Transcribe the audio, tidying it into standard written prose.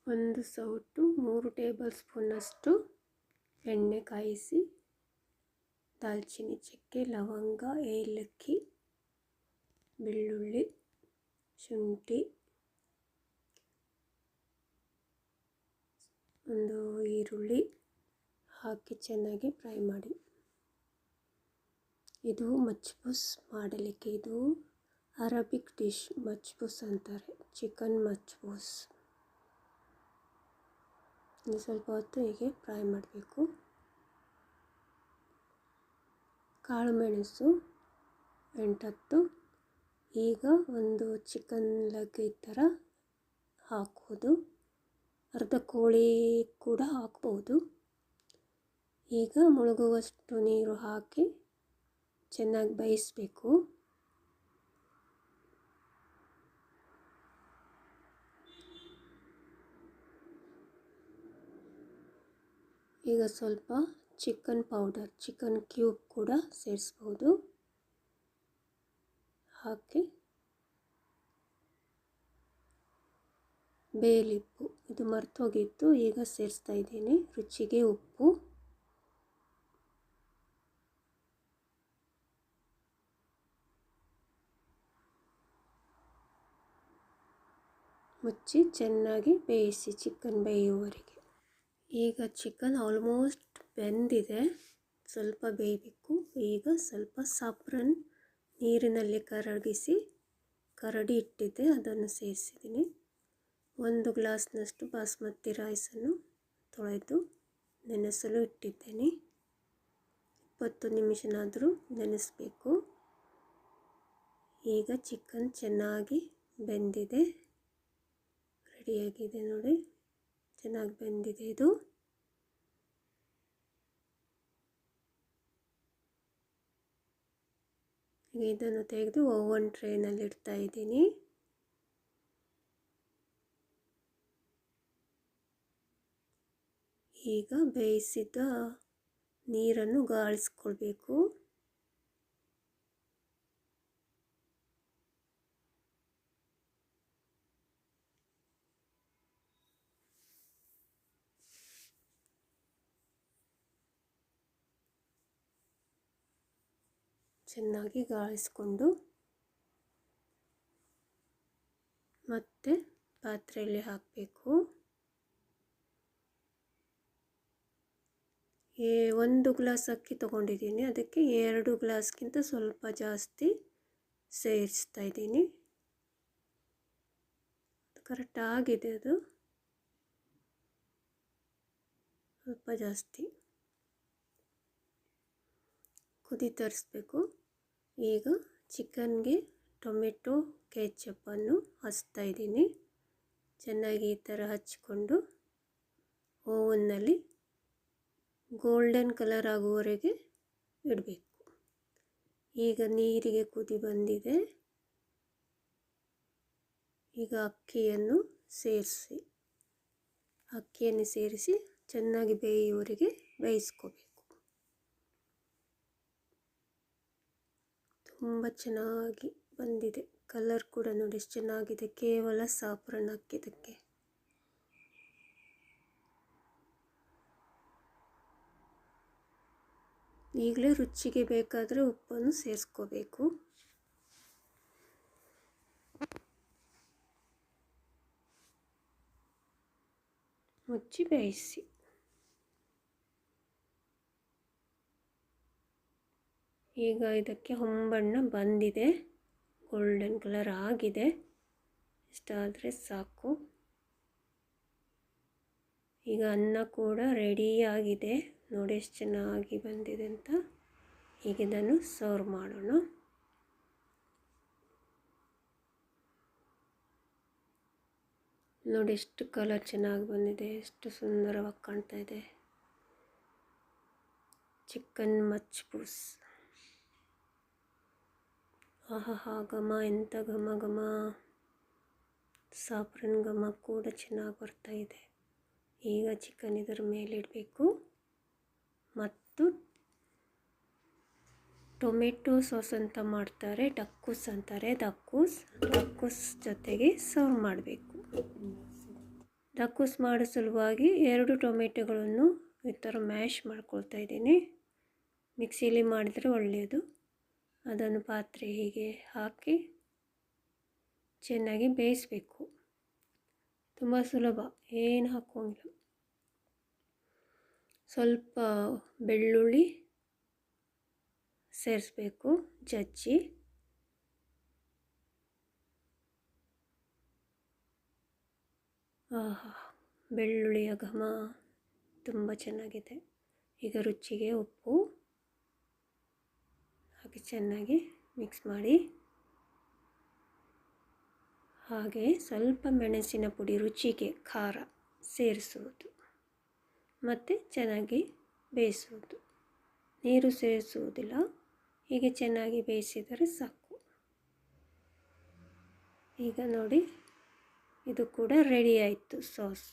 ಒಂದು ಸೌಟು 3 ಟೇಬಲ್ ಸ್ಪೂನಷ್ಟು ಎಣ್ಣೆ ಕಾಯಿಸಿ ದಾಲ್ಚಿನ್ನಿ ಚಕ್ಕೆ ಲವಂಗ ಏಲಕ್ಕಿ ಬೆಳ್ಳುಳ್ಳಿ ಶುಂಠಿ ಒಂದು ಈರುಳ್ಳಿ ಹಾಕಿ ಚೆನ್ನಾಗಿ ಫ್ರೈ ಮಾಡಿ. ಇದು ಮಚ್ಬೂಸ್ ಮಾಡಲಿಕ್ಕೆ, ಇದು ಅರಬಿಕ್ ಡಿಶ್ ಮಚ್ಬೂಸ್ ಅಂತಾರೆ, ಚಿಕನ್ ಮಚ್ಬೂಸ್. ಇದು ಸ್ವಲ್ಪ ಹೊತ್ತು ಹೀಗೆ ಫ್ರೈ ಮಾಡಬೇಕು. ಕಾಳು ಮೆಣಸು 8-10. ಈಗ ಒಂದು ಚಿಕನ್ ಲೆಗ್ ಈ ಥರ ಹಾಕೋದು, ಅರ್ಧ ಕೋಳಿ ಕೂಡ ಹಾಕ್ಬೋದು. ಈಗ ಮುಳುಗುವಷ್ಟು ನೀರು ಹಾಕಿ ಚೆನ್ನಾಗಿ ಬೇಯಿಸಬೇಕು. ಈಗ ಸ್ವಲ್ಪ ಚಿಕನ್ ಪೌಡರ್, ಚಿಕನ್ ಕ್ಯೂಬ್ ಕೂಡ ಸೇರಿಸ್ಬೋದು. ಹಾಕಿ ಬೇಲಿಪ್ಪು, ಇದು ಮರ್ತೋಗಿತ್ತು, ಈಗ ಸೇರಿಸ್ತಾ ಇದ್ದೀನಿ. ರುಚಿಗೆ ಉಪ್ಪು, ಮುಚ್ಚಿ ಚೆನ್ನಾಗಿ ಬೇಯಿಸಿ ಚಿಕನ್ ಬೇಯುವವರೆಗೆ. ಈಗ ಚಿಕನ್ ಆಲ್ಮೋಸ್ಟ್ ಬೆಂದಿದೆ, ಸ್ವಲ್ಪ ಬೇಯಬೇಕು. ಈಗ ಸ್ವಲ್ಪ ಸಾಫ್ರನ್ ನೀರಿನಲ್ಲಿ ಕರಡಿ ಇಟ್ಟಿದ್ದೆ, ಅದನ್ನು ಸೇರಿಸಿದ್ದೀನಿ. 1 ಗ್ಲಾಸ್ನಷ್ಟು ಬಾಸ್ಮತಿ ರೈಸನ್ನು ತೊಳೆದು ನೆನೆಸಲು ಇಟ್ಟಿದ್ದೇನೆ. 20 ನಿಮಿಷನಾದರೂ ನೆನೆಸಬೇಕು. ಈಗ ಚಿಕನ್ ಚೆನ್ನಾಗಿ ಬೆಂದಿದೆ, ರೆಡಿಯಾಗಿದೆ ನೋಡಿ, ಚೆನ್ನಾಗಿ ಬೆಂದಿದೆ ಇದು. ಈಗ ಇದನ್ನು ತೆಗೆದು ಓವನ್ ಟ್ರೇನಲ್ಲಿ ಇಡ್ತಾ ಇದ್ದೀನಿ. ಈಗ ಬೇಯಿಸಿದ ನೀರನ್ನು ಗಾಳಿಸ್ಕೊಳ್ಬೇಕು. ಚೆನ್ನಾಗಿ ಗಾಳಿಸ್ಕೊಂಡು ಮತ್ತೆ ಪಾತ್ರೆಯಲ್ಲಿ ಹಾಕಬೇಕು. 1 ಗ್ಲಾಸ್ ಅಕ್ಕಿ ತೊಗೊಂಡಿದ್ದೀನಿ, ಅದಕ್ಕೆ 2 ಗ್ಲಾಸ್ಗಿಂತ ಸ್ವಲ್ಪ ಜಾಸ್ತಿ ಸೇರಿಸ್ತಾ ಇದ್ದೀನಿ. ಕರೆಕ್ಟ್ ಆಗಿದೆ, ಅದು ಸ್ವಲ್ಪ ಜಾಸ್ತಿ ಕುದಿ ತರಿಸ್ಬೇಕು. ಈಗ ಚಿಕನ್ಗೆ ಟೊಮೆಟೊ ಕೆಚಪ್ಪನ್ನು ಹಚ್ತಾ ಇದ್ದೀನಿ. ಚೆನ್ನಾಗಿ ಈ ಥರ ಹಚ್ಚಿಕೊಂಡು ಓವನ್ನಲ್ಲಿ ಗೋಲ್ಡನ್ ಕಲರ್ ಆಗುವವರೆಗೆ ಇಡಬೇಕು. ಈಗ ನೀರಿಗೆ ಕುದಿ ಬಂದಿದೆ. ಈಗ ಅಕ್ಕಿಯನ್ನು ಸೇರಿಸಿ ಚೆನ್ನಾಗಿ ಬೇಯುವವರೆಗೆ ಬೇಯಿಸ್ಕೋಬೇಕು. ತುಂಬ ಚೆನ್ನಾಗಿ ಬಂದಿದೆ, ಕಲರ್ ಕೂಡ ನೋಡಿ ಎಷ್ಟು ಚೆನ್ನಾಗಿದೆ, ಕೇವಲ ಸಾಫ್ರನ್ ಹಾಕಿದ್ದಕ್ಕೆ. ಈಗಲೇ ರುಚಿಗೆ ಬೇಕಾದರೆ ಉಪ್ಪನ್ನು ಸೇರಿಸ್ಕೋಬೇಕು. ಮುಚ್ಚಿ ಬೇಯಿಸಿ. ಈಗ ಇದಕ್ಕೆ ಹೊಂಬಣ್ಣ ಬಂದಿದೆ, ಗೋಲ್ಡನ್ ಕಲರ್ ಆಗಿದೆ, ಇಷ್ಟಾದರೆ ಸಾಕು. ಈಗ ಅನ್ನ ಕೂಡ ರೆಡಿಯಾಗಿದೆ, ನೋಡಿ ಎಷ್ಟು ಚೆನ್ನಾಗಿ ಬಂದಿದೆ ಅಂತ. ಈಗ ಇದನ್ನು ಸರ್ವ್ ಮಾಡೋಣ. ನೋಡಿ ಎಷ್ಟು ಕಲರ್ ಚೆನ್ನಾಗಿ ಬಂದಿದೆ, ಎಷ್ಟು ಸುಂದರವಾಗಿ ಕಾಣ್ತಾ ಇದೆ. ಚಿಕನ್ ಮಚ್ಬೂಸ್, ಆಹಾ ಘಮ, ಎಂಥ ಘಮ ಘಮ, ಸಾಫ್ರನ್ ಘಮ ಕೂಡ ಚೆನ್ನಾಗಿ ಬರ್ತಾ ಇದೆ. ಈಗ ಚಿಕನ್ ಇದರ ಮೇಲೆ ಇಡಬೇಕು ಮತ್ತು ಟೊಮೆಟೊ ಸಾಸ್ ಅಂತ ಮಾಡ್ತಾರೆ, ಡಕ್ಕೂಸ್ ಅಂತಾರೆ, ಡಕ್ಕೂಸ್ ಜೊತೆಗೆ ಸರ್ವ್ ಮಾಡಬೇಕು. ಟಕ್ಕೂಸ್ ಮಾಡೋ ಸಲುವಾಗಿ 2 ಟೊಮೆಟೊಗಳನ್ನು ಈ ಥರ ಮ್ಯಾಶ್ ಮಾಡ್ಕೊಳ್ತಾ ಇದ್ದೀನಿ. ಮಿಕ್ಸಿಲಿ ಮಾಡಿದರೆ ಒಳ್ಳೆಯದು. ಅದನ್ನು ಪಾತ್ರೆ ಹೀಗೆ ಹಾಕಿ ಚೆನ್ನಾಗಿ ಬೇಯಿಸಬೇಕು. ತುಂಬ ಸುಲಭ, ಏನು ಹಾಕೋಂಗಿಲ್ಲ. ಸ್ವಲ್ಪ ಬೆಳ್ಳುಳ್ಳಿ ಸೇರಿಸ್ಬೇಕು, ಜಜ್ಜಿ. ಬೆಳ್ಳುಳ್ಳಿಯ ಘಮ ತುಂಬ ಚೆನ್ನಾಗಿದೆ. ಈಗ ರುಚಿಗೆ ಉಪ್ಪು ಹಾಕಿ ಚೆನ್ನಾಗಿ ಮಿಕ್ಸ್ ಮಾಡಿ. ಹಾಗೆ ಸ್ವಲ್ಪ ಮೆಣಸಿನ ಪುಡಿ, ರುಚಿಗೆ ಖಾರ ಸೇರಿಸುವುದು ಮತ್ತು ಚೆನ್ನಾಗಿ ಬೇಯಿಸುವುದು. ನೀರು ಸೇರಿಸುವುದಿಲ್ಲ. ಹೀಗೆ ಚೆನ್ನಾಗಿ ಬೇಯಿಸಿದರೆ ಸಾಕು. ಈಗ ನೋಡಿ, ಇದು ಕೂಡ ರೆಡಿ ಆಯಿತು ಸಾಸ್.